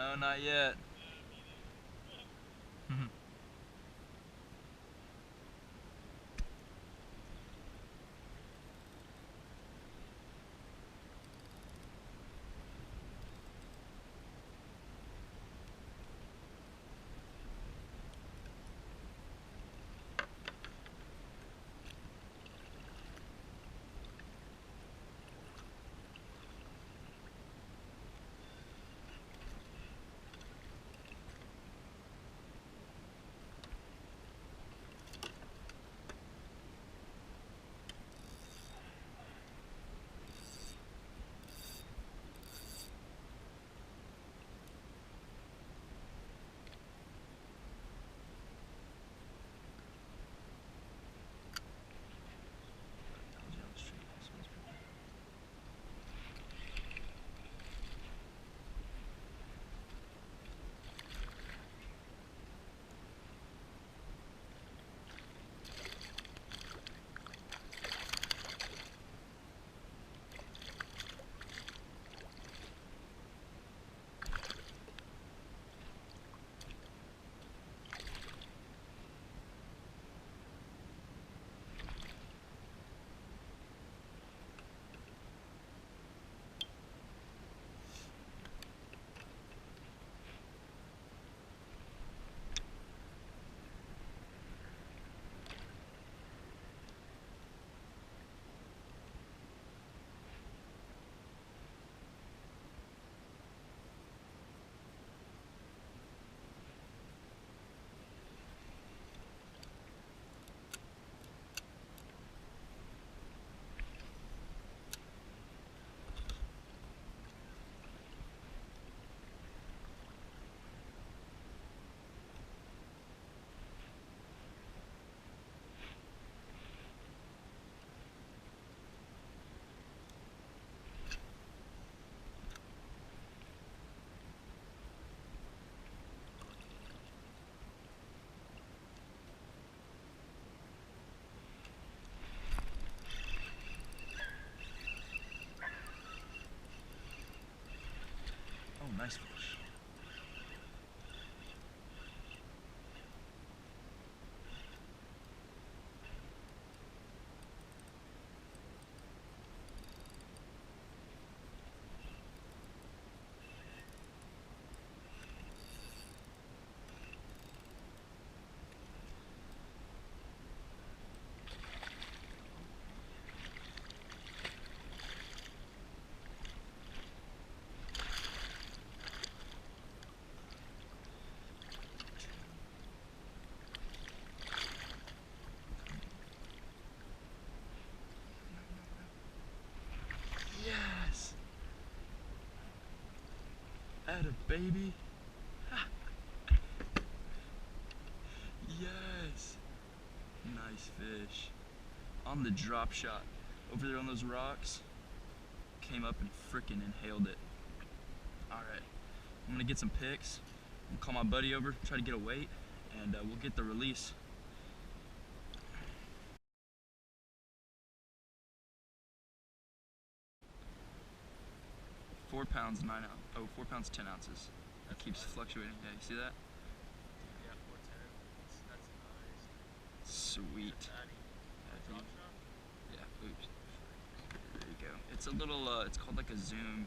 No, not yet. Oh, nice fish. Yes! Atta baby. Yes! Nice fish. On the drop shot. Over there on those rocks. Came up and frickin' inhaled it. Alright. I'm gonna get some pics. I'm gonna call my buddy over, try to get a weight, and we'll get the release. 4 pounds, 9 ounces. Oh, 4 pounds, 10 ounces. It keeps fluctuating. Yeah, you see that? Yeah, 410. That's nice. Sweet. Drop shot? Yeah, oops. There you go. It's a little, it's called like a zoom.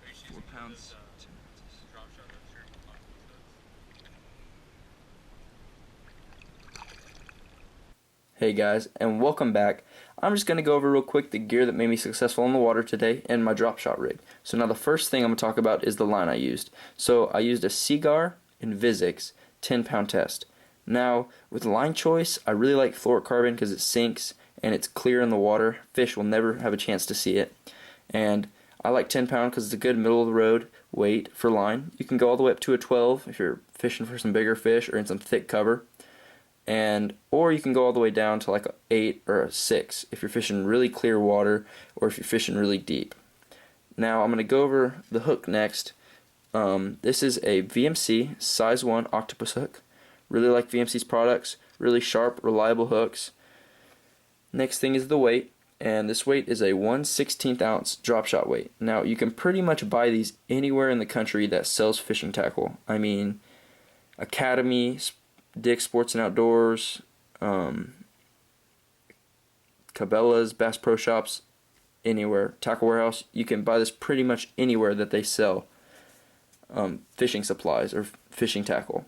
Are you 4 using pounds, those, 10 ounces. drop shot that shirt octopus does? Hey guys, and welcome back. I'm just going to go over real quick the gear that made me successful in the water today and my drop shot rig. So now the first thing I'm going to talk about is the line I used. So I used a Seaguar Invizix 10-pound test. Now with line choice, I really like fluorocarbon because it sinks and it's clear in the water. Fish will never have a chance to see it. And I like 10 pound because it's a good middle of the road weight for line. You can go all the way up to a 12 if you're fishing for some bigger fish or in some thick cover. And or you can go all the way down to like a 8 or a 6 if you're fishing really clear water or if you're fishing really deep. Now I'm going to go over the hook next. This is a VMC size 1 octopus hook. Really like VMC's products, really sharp, reliable hooks. Next thing is the weight. and this weight is a 1/16 ounce drop shot weight. Now you can pretty much buy these anywhere in the country that sells fishing tackle. I mean, Academy, Dick's Sports and Outdoors, Cabela's, Bass Pro Shops, anywhere, Tackle Warehouse. You can buy this pretty much anywhere that they sell fishing supplies or fishing tackle.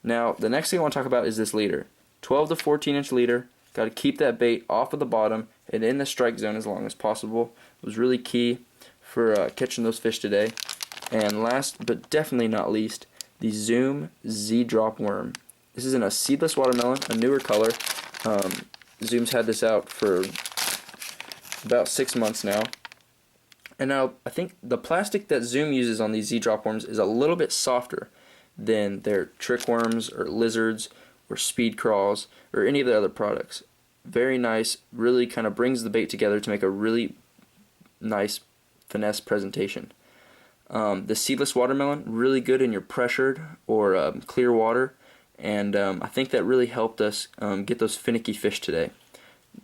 Now, the next thing I want to talk about is this leader. 12 to 14 inch leader. Got to keep that bait off of the bottom and in the strike zone as long as possible. It was really key for catching those fish today. And last but definitely not least, the Zoom Z-Drop Worm. This is in a seedless watermelon, a newer color. Zoom's had this out for about 6 months now. And now I think the plastic that Zoom uses on these Z-Drop worms is a little bit softer than their trick worms or lizards or speed crawls or any of the other products. Very nice, really kind of brings the bait together to make a really nice finesse presentation. The seedless watermelon, really good in your pressured or clear water, and I think that really helped us get those finicky fish today.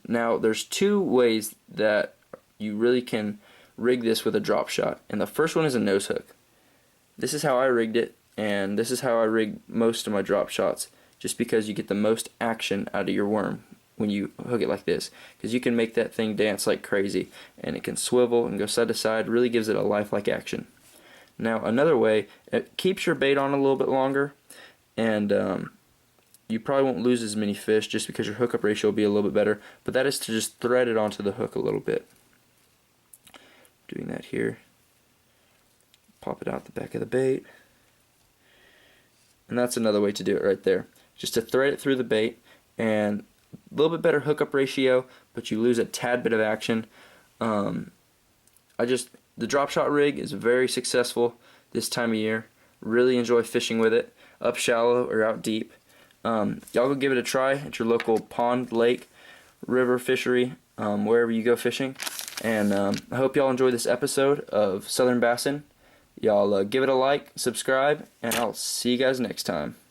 Now there's two ways that you really can rig this with a drop shot, and the first one is a nose hook. This is how I rigged it, and this is how I rig most of my drop shots, just because you get the most action out of your worm when you hook it like this, because you can make that thing dance like crazy, and it can swivel and go side to side, really gives it a lifelike action. Now another way, it keeps your bait on a little bit longer, and you probably won't lose as many fish just because your hookup ratio will be a little bit better, but that is to just thread it onto the hook a little bit. Doing that here. Pop it out the back of the bait. And that's another way to do it right there. Just to thread it through the bait, and a little bit better hookup ratio, but you lose a tad bit of action. The drop shot rig is very successful this time of year. Really enjoy fishing with it, up shallow or out deep. Y'all go give it a try at your local pond, lake, river, fishery, wherever you go fishing. And I hope y'all enjoy this episode of Southern Bassin'. Y'all give it a like, subscribe, and I'll see you guys next time.